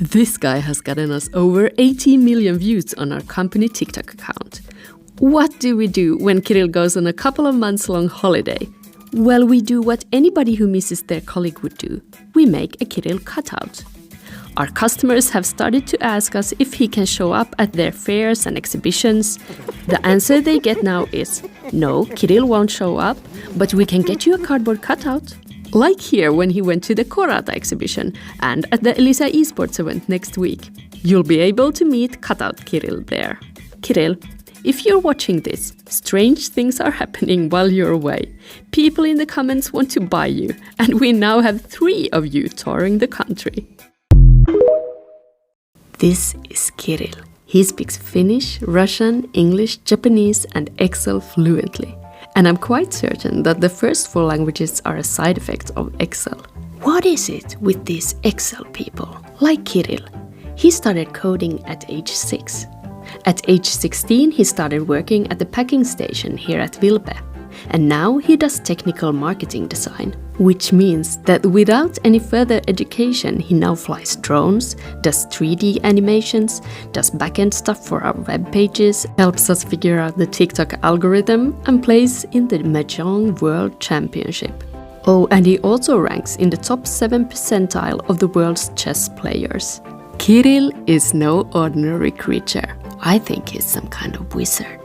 This guy has gotten us over 18 million views on our company TikTok account. What do we do when Kirill goes on a couple of months-long holiday? Well, we do what anybody who misses their colleague would do. We make a Kirill cutout. Our customers have started to ask us if he can show up at their fairs and exhibitions. The answer they get now is, no, Kirill won't show up, but we can get you a cardboard cutout. Like here when he went to the Korata exhibition and at the Elisa esports event next week. You'll be able to meet cutout Kirill there. Kirill, if you're watching this, strange things are happening while you're away. People in the comments want to buy you, and we now have 3 of you touring the country. This is Kirill. He speaks Finnish, Russian, English, Japanese, and Excel fluently. And I'm quite certain that the first 4 languages are a side effect of Excel. What is it with these Excel people? Like Kirill, he started coding at age 6. At age 16, he started working at the packing station here at VILPE. And now he does technical marketing design, which means that without any further education, he now flies drones, does 3D animations, does backend stuff for our web pages, helps us figure out the TikTok algorithm, and plays in the Mahjong World Championship. Oh, and he also ranks in the top 7 percentile of the world's chess players. Kirill is no ordinary creature. I think he's some kind of wizard.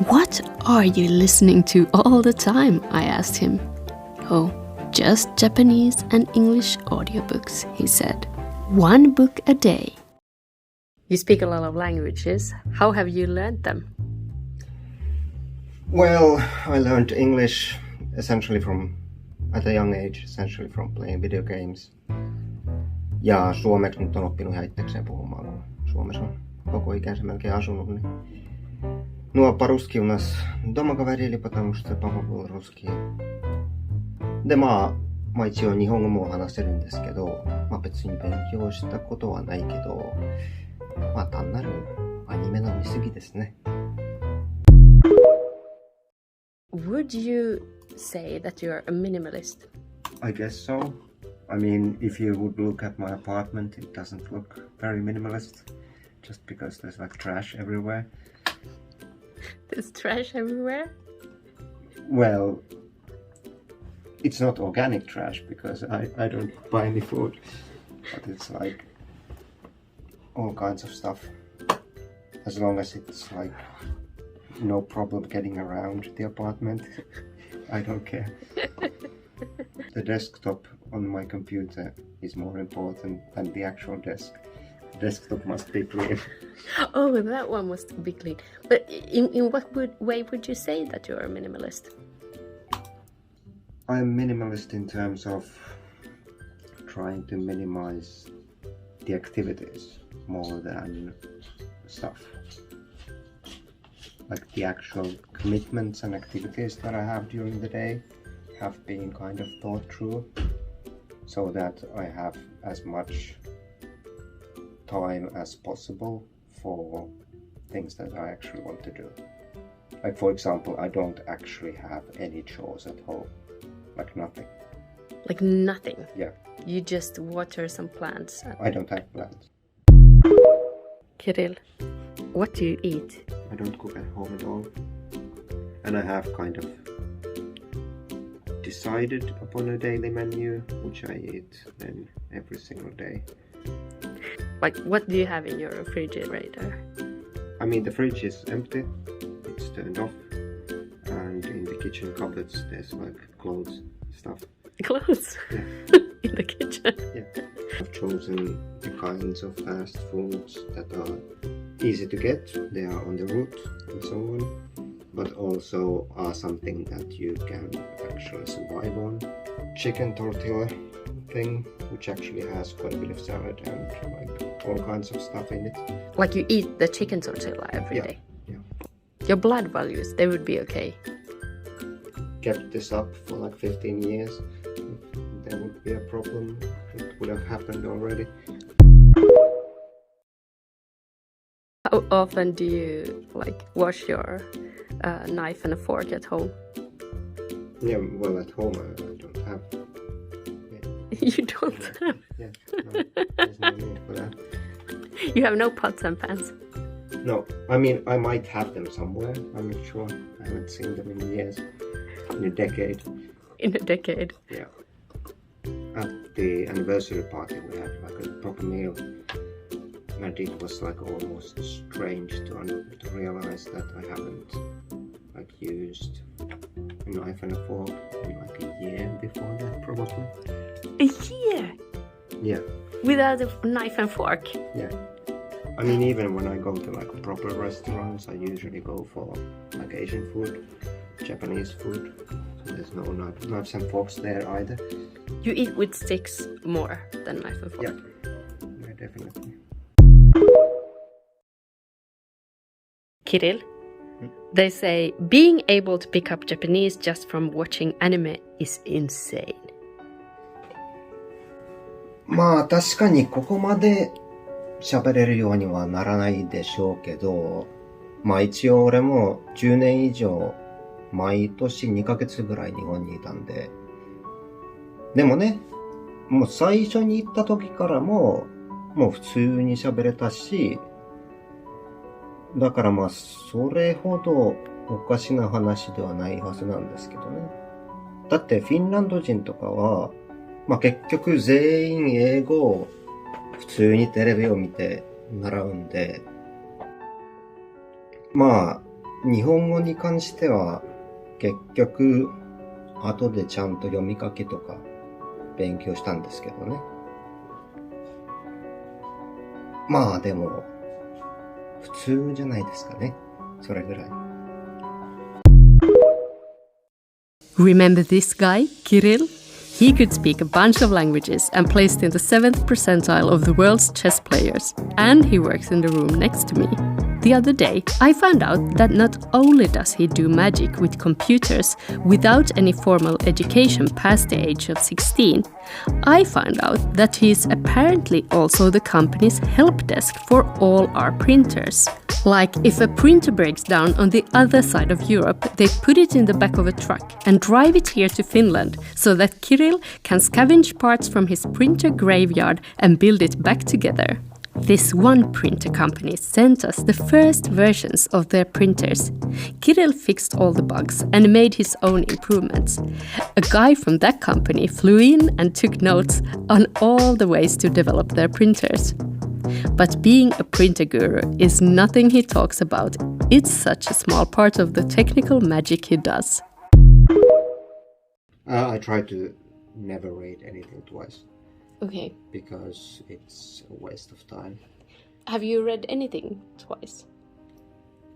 What are you listening to all the time? I asked him. Oh, just Japanese and English audiobooks, he said. 1 book a day. You speak a lot of languages. How have you learned them? Well, I learned English at a young age, essentially from playing video games. Ja suomeksi nyt on oppinut ihan itsekseen puhumaan, kun Suomessa on koko ikänsä melkein asunut. Niin ну, а по-русски у нас дома говорили, потому что папа был русский. で、まあ一応日本語も話せるんですけど、別に勉強したことはないけど、単なるアニメの見過ぎですね。Would you say that you're a minimalist? I guess so. I mean, if you would look at my apartment, it doesn't look very minimalist, just because there's like trash everywhere. There's trash everywhere? Well, it's not organic trash because I don't buy any food, but it's like all kinds of stuff. As long as it's like no problem getting around the apartment, I don't care. The desktop on my computer is more important than the actual desk. The desktop must be clean. Oh, that one must be clean. But in what way would you say that you're a minimalist? I'm minimalist in terms of trying to minimize the activities more than stuff. Like the actual commitments and activities that I have during the day have been kind of thought through so that I have as much time as possible for things that I actually want to do. Like for example, I don't actually have any chores at home. Like nothing. Like nothing? Yeah. You just water some plants? I don't have plants. Kirill, what do you eat? I don't cook at home at all. And I have kind of decided upon a daily menu, which I eat then every single day. Like, what do you have in your refrigerator? I mean, the fridge is empty, it's turned off, and in the kitchen cupboards there's like clothes, stuff. Clothes? Yeah. In the kitchen? Yeah. I've chosen the kinds of fast foods that are easy to get, they are on the route and so on, but also are something that you can actually survive on. Chicken tortilla thing, which actually has quite a bit of salad and like all kinds of stuff in it. Like you eat the chicken tortilla every day? Yeah. Your blood values, they would be okay? Kept this up for like 15 years. If there would be a problem, it would have happened already. How often do you like wash your knife and a fork at home? Yeah, well at home I don't have. You don't have? Yeah, no, there's no need for that. You have no pots and pans? No, I mean, I might have them somewhere. I'm not sure. I haven't seen them in years. In a decade. In a decade? Yeah. At the anniversary party, we had like a proper meal. And it was like almost strange to realize that I haven't like used a knife and a fork in like a year before that, probably. A year? Yeah. Without a knife and fork? Yeah. I mean, even when I go to like proper restaurants, I usually go for like Asian food, Japanese food. So there's no knives and forks there either. You eat with sticks more than knife and fork? Yeah, definitely. Kirill, they say being able to pick up Japanese just from watching anime is insane. まあ確かにここまで喋れるようにはならないでしょうけど、まあ一応俺も10年以上毎年2ヶ月ぐらい日本にいたんで、でもね、もう最初に行った時からもう普通に喋れたし、だからまあそれほどおかしな話ではないはずなんですけどね。だってフィンランド人とかはまあ結局全員英語を普通にテレビを見て習うんで、まあ日本語に関しては結局後でちゃんと読み書きとか勉強したんですけどね。まあでも普通じゃないですかね。それぐらい。Remember this guy, Kirill? He could speak a bunch of languages and placed in the 7th percentile of the world's chess players. And he works in the room next to me. The other day, I found out that not only does he do magic with computers without any formal education past the age of 16, I found out that he is apparently also the company's help desk for all our printers. Like, if a printer breaks down on the other side of Europe, they put it in the back of a truck and drive it here to Finland so that Kirill can scavenge parts from his printer graveyard and build it back together. This one printer company sent us the first versions of their printers. Kirill fixed all the bugs and made his own improvements. A guy from that company flew in and took notes on all the ways to develop their printers. But being a printer guru is nothing he talks about. It's such a small part of the technical magic he does. I try to never read anything twice. Okay. Because it's a waste of time. Have you read anything twice?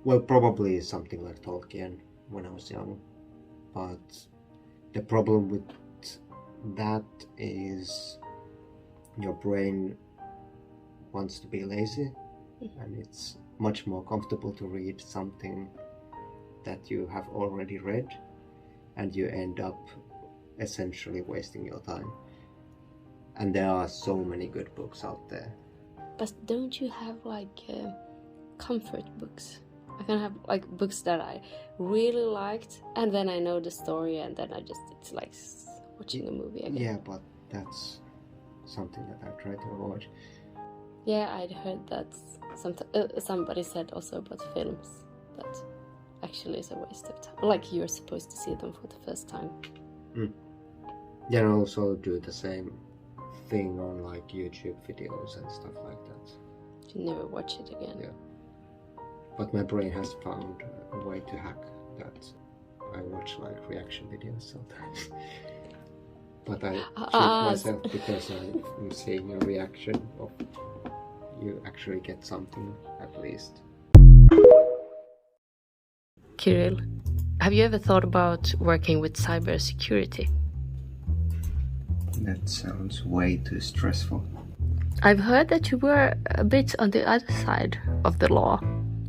Well, probably something like Tolkien when I was young. But the problem with that is your brain wants to be lazy, and it's much more comfortable to read something that you have already read, and you end up essentially wasting your time. And there are so many good books out there. But don't you have comfort books? I can have like books that I really liked, and then I know the story, and then it's like watching a movie again. Yeah, but that's something that I try to avoid. Yeah, I'd heard that somebody said also about films that actually is a waste of time. Like you're supposed to see them for the first time. Yeah, and also do the same thing on like YouTube videos and stuff like that. You never watch it again. Yeah. But my brain has found a way to hack that. I watch like reaction videos sometimes. But I treat myself because I'm seeing a reaction of you actually get something at least. Kirill, have you ever thought about working with cybersecurity? That sounds way too stressful. I've heard that you were a bit on the other side of the law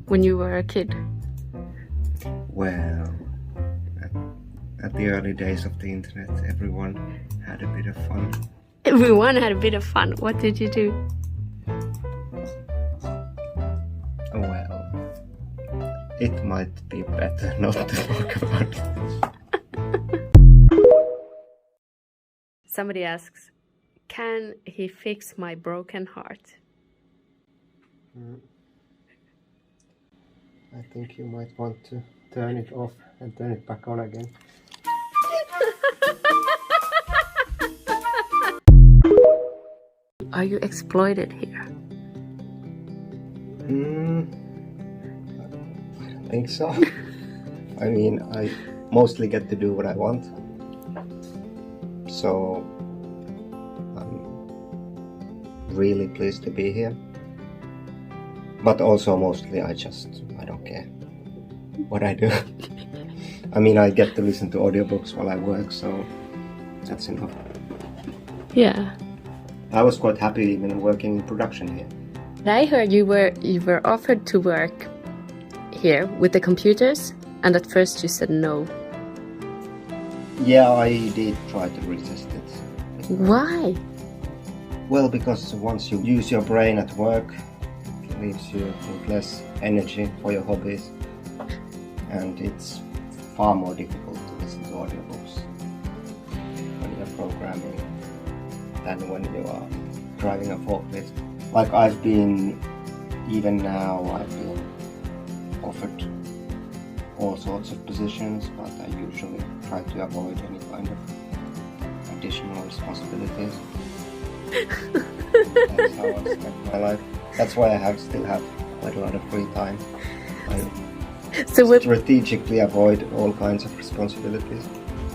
when you were a kid. Well, at the early days of the internet, everyone had a bit of fun. Everyone had a bit of fun. What did you do? Well, it might be better not to talk about it. Somebody asks, can he fix my broken heart? I think you might want to turn it off and turn it back on again. Are you exploited here? I don't think so. I mean, I mostly get to do what I want. So I'm really pleased to be here. But also mostly I don't care what I do. I mean, I get to listen to audiobooks while I work, so that's enough. Yeah. I was quite happy even working in production here. I heard you were offered to work here with the computers, and at first you said no. Yeah, I did try to resist it. Why? Well, because once you use your brain at work, it leaves you with less energy for your hobbies. And it's far more difficult to listen to audiobooks when you're programming than when you are driving a forklift. Like even now I've been offered all sorts of positions, but I usually try to avoid any kind of additional responsibilities. That's how I spend my life. That's why I still have quite a lot of free time. I strategically avoid all kinds of responsibilities.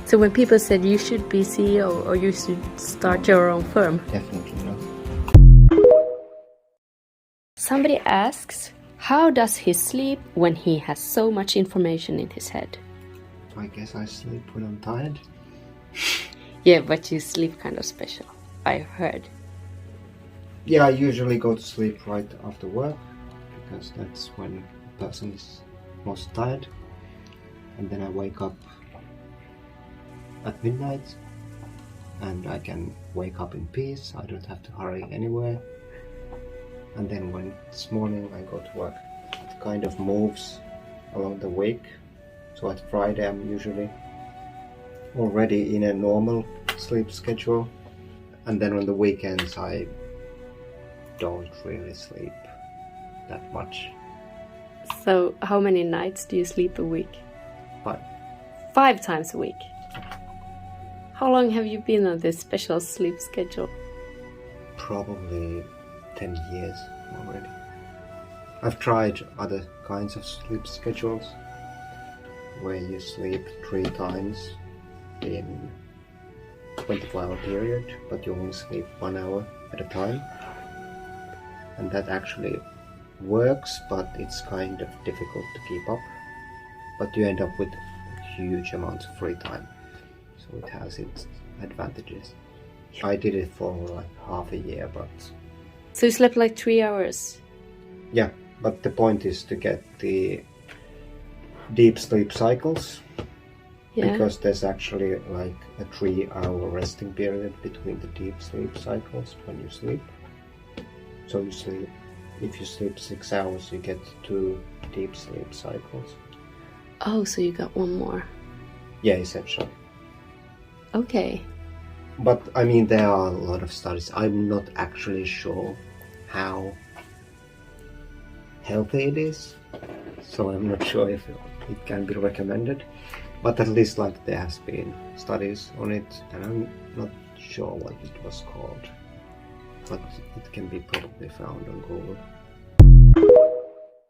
So when people said you should be CEO or you should start your own firm? Definitely not. Somebody asks, how does he sleep when he has so much information in his head? I guess I sleep when I'm tired. Yeah, but you sleep kind of special, I heard. Yeah, I usually go to sleep right after work, because that's when a person is most tired. And then I wake up at midnight, and I can wake up in peace. I don't have to hurry anywhere. And then when it's morning, I go to work. It kind of moves along the week. So at Friday, I'm usually already in a normal sleep schedule. And then on the weekends, I don't really sleep that much. So how many nights do you sleep a week? 5. 5 times a week? How long have you been on this special sleep schedule? Probably 10 years already. I've tried other kinds of sleep schedules where you sleep 3 times in 24-hour period, but you only sleep 1 hour at a time. And that actually works, but it's kind of difficult to keep up. But you end up with huge amounts of free time, so it has its advantages. I did it for like half a year, but... So you slept like 3 hours? Yeah, but the point is to get the deep sleep cycles. Yeah. Because there's actually like a 3-hour resting period between the deep sleep cycles when you sleep. So you sleep, if you sleep 6 hours, you get 2 deep sleep cycles. Oh, so you got 1 more. Yeah, essentially. Okay. But I mean, there are a lot of studies. I'm not actually sure how healthy it is, so I'm not sure if it can be recommended. But at least like there has been studies on it, and I'm not sure what it was called. But it can be probably found on Google.